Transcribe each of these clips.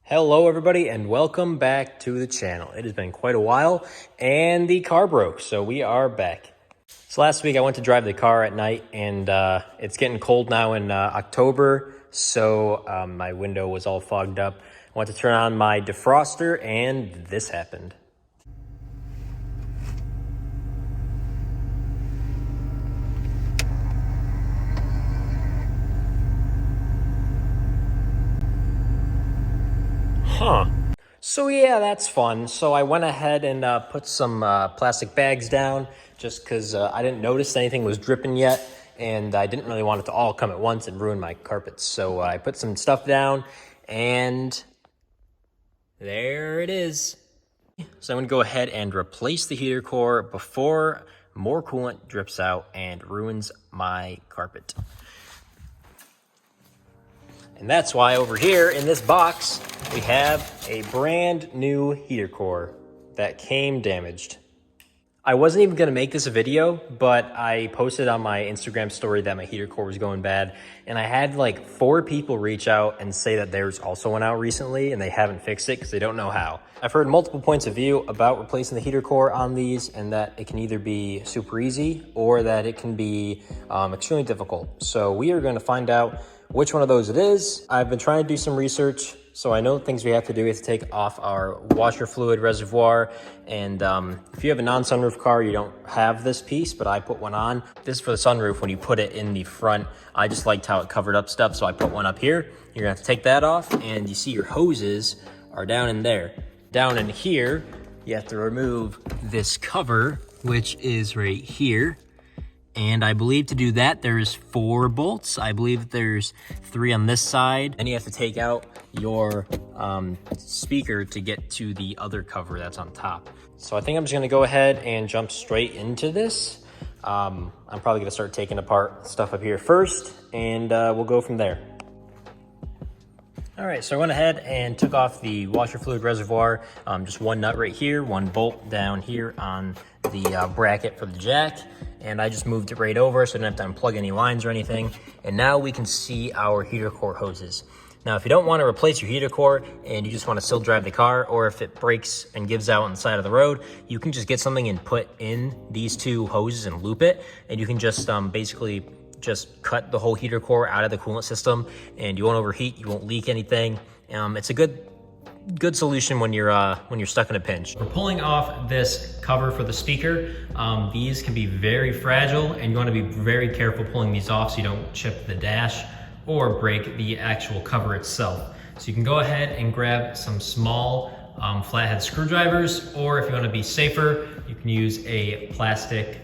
Hello everybody and welcome back to the channel. It has been quite a while and the car broke, so we are back. So last week I went to drive the car at night and it's getting cold now in October, so my window was all fogged up. I went to turn on my defroster and this happened. So yeah, that's fun. So I went ahead and put some plastic bags down just because I didn't notice anything was dripping yet, and I didn't really want it to all come at once and ruin my carpets. So I put some stuff down, and there it is. So I'm going to go ahead and replace the heater core before more coolant drips out and ruins my carpet. And that's why over here in this box, we have a brand new heater core that came damaged. I wasn't even gonna make this a video, but I posted on my Instagram story that my heater core was going bad, and I had like 4 people reach out and say that theirs also went out recently and they haven't fixed it because they don't know how. I've heard multiple points of view about replacing the heater core on these, and that it can either be super easy or that it can be extremely difficult. So we are gonna find out which one of those it is. I've been trying to do some research, so I know things we have to do. We have to take off our washer fluid reservoir, and if you have a non-sunroof car, you don't have this piece, but I put one on. This is for the sunroof. When you put it in the front, I just liked how it covered up stuff, so I put one up here. You're gonna have to take that off, and you see your hoses are down in there. Down in here, you have to remove this cover, which is right here. And I believe to do that, there's 4 bolts. I believe there's 3 on this side. And you have to take out your speaker to get to the other cover that's on top. So I think I'm just gonna go ahead and jump straight into this. I'm probably gonna start taking apart stuff up here first, and we'll go from there. All right, so I went ahead and took off the washer fluid reservoir, just 1 nut right here, 1 bolt down here on the bracket for the jack, and I just moved it right over so I didn't have to unplug any lines or anything. And now we can see our heater core hoses. Now, if you don't want to replace your heater core and you just want to still drive the car, or if it breaks and gives out on the side of the road, you can just get something and put in these 2 hoses and loop it, and you can just basically just cut the whole heater core out of the coolant system, and you won't overheat, you won't leak anything. It's a good solution when you're stuck in a pinch. We're pulling off this cover for the speaker. These can be very fragile, and you want to be very careful pulling these off so you don't chip the dash or break the actual cover itself. So you can go ahead and grab some small flathead screwdrivers, or if you want to be safer, you can use a plastic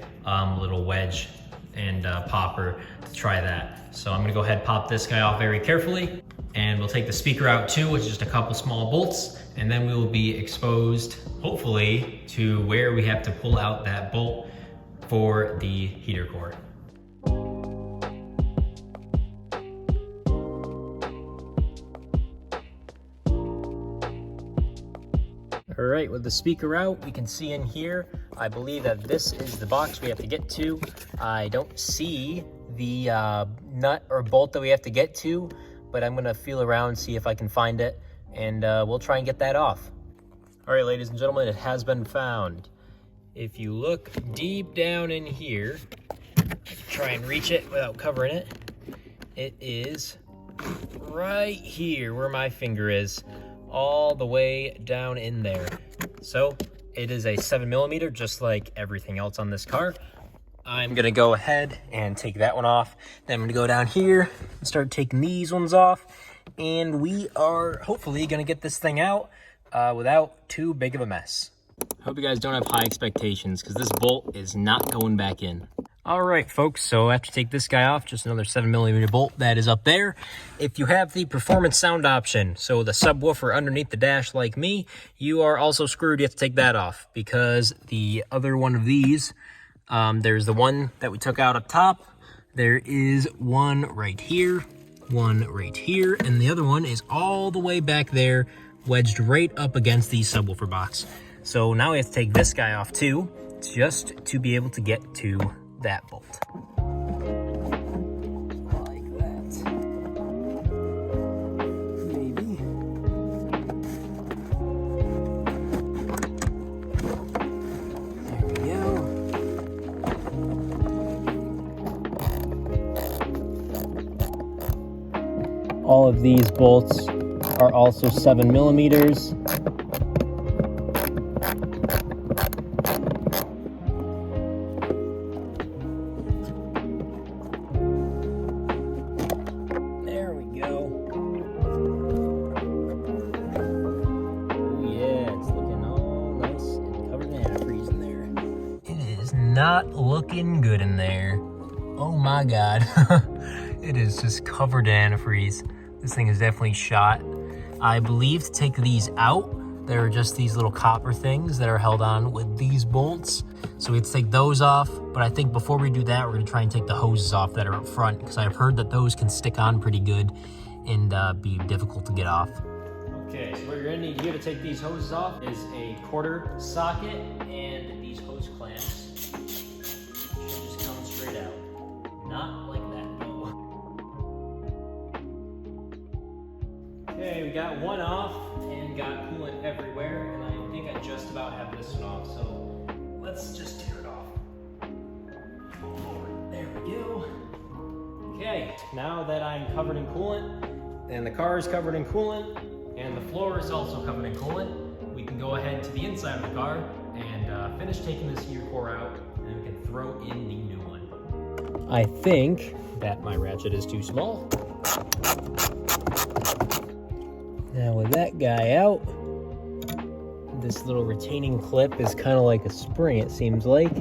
little wedge and popper to try that. So I'm gonna go ahead and pop this guy off very carefully, and we'll take the speaker out too, which is just a couple small bolts, and then we will be exposed, hopefully, to where we have to pull out that bolt for the heater core. All right, with the speaker out, we can see in here, I believe that this is the box we have to get to. I don't see the nut or bolt that we have to get to, but I'm gonna feel around, see if I can find it, and we'll try and get that off. All right, ladies and gentlemen, it has been found. If you look deep down in here, try and reach it without covering it, it is right here where my finger is, all the way down in there. So it is a 7mm, just like everything else on this car. I'm gonna go ahead and take that one off. Then I'm gonna go down here and start taking these ones off. And we are hopefully gonna get this thing out without too big of a mess. Hope you guys don't have high expectations, because this bolt is not going back in. All right, folks, so after you take this guy off, just another 7mm bolt that is up there. If you have the performance sound option, so the subwoofer underneath the dash like me, you are also screwed. You have to take that off, because the other one of these, there's the one that we took out up top. There is one right here, and the other one is all the way back there, wedged right up against the subwoofer box. So now we have to take this guy off too, just to be able to get to that bolt. Like that. Maybe. All of these bolts are also 7 millimeters. There we go. Oh yeah, it's looking all nice and covered in antifreeze in there. It is not looking good in there. Oh my God. It is just covered in antifreeze. This thing is definitely shot. I believe to take these out, there are just these little copper things that are held on with these bolts. So we have to take those off. But I think before we do that, we're gonna try and take the hoses off that are up front, because I've heard that those can stick on pretty good and be difficult to get off. Okay, so what you're gonna need here to take these hoses off is a quarter socket and these hose clamps. Should just come straight out. Not like that though. Okay, we got one off and got coolant everywhere, and I think I just about have this one off, so let's just tear it off. There we go. Okay, now that I'm covered in coolant, and the car is covered in coolant, and the floor is also covered in coolant, we can go ahead to the inside of the car and finish taking this heater core out, and then we can throw in the new one. I think that my ratchet is too small. Now with that guy out, this little retaining clip is kind of like a spring, it seems like.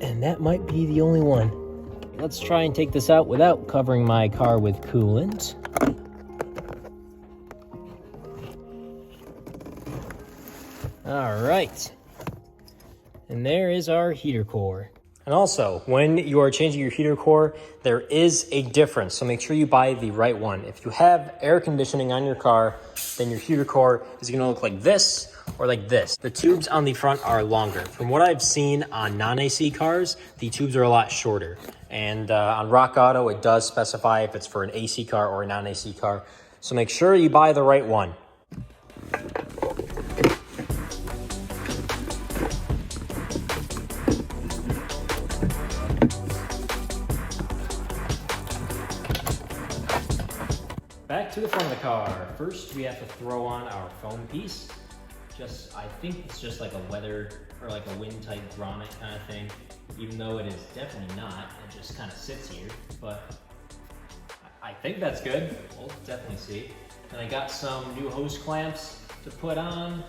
And that might be the only one. Let's try and take this out without covering my car with coolant. All right. And there is our heater core. And also, when you are changing your heater core, there is a difference, so make sure you buy the right one. If you have air conditioning on your car, then your heater core is gonna look like this or like this. The tubes on the front are longer. From what I've seen on non-AC cars, the tubes are a lot shorter. And on Rock Auto, it does specify if it's for an AC car or a non-AC car. So make sure you buy the right one. Back to the front of the car. First, we have to throw on our foam piece. I think it's just like a weather or like a wind type grommet kind of thing. Even though it is definitely not, it just kind of sits here. But I think that's good. We'll definitely see. And I got some new hose clamps to put on.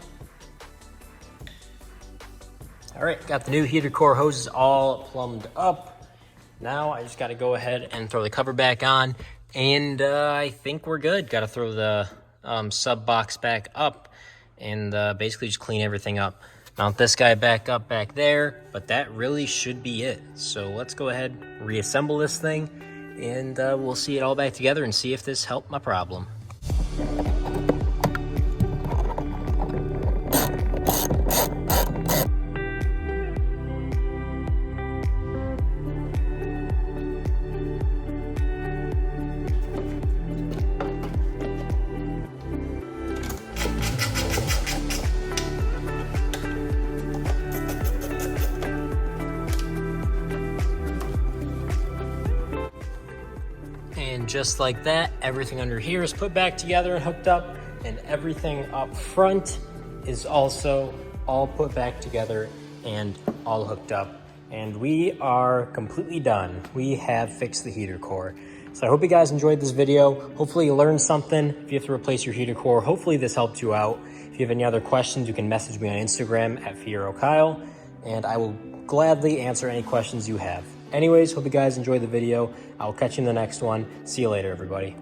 All right, got the new heater core hoses all plumbed up. Now I just got to go ahead and throw the cover back on. And I think we're good. Got to throw the sub box back up and basically just clean everything up. Mount this guy back up back there, but that really should be it. So let's go ahead, reassemble this thing, and we'll see it all back together and see if this helped my problem. And just like that, everything under here is put back together and hooked up, and everything up front is also all put back together and all hooked up. And we are completely done. We have fixed the heater core. So I hope you guys enjoyed this video. Hopefully you learned something. If you have to replace your heater core, hopefully this helped you out. If you have any other questions, you can message me on Instagram at FieroKyle, and I will gladly answer any questions you have. Anyways, hope you guys enjoyed the video. I'll catch you in the next one. See you later, everybody.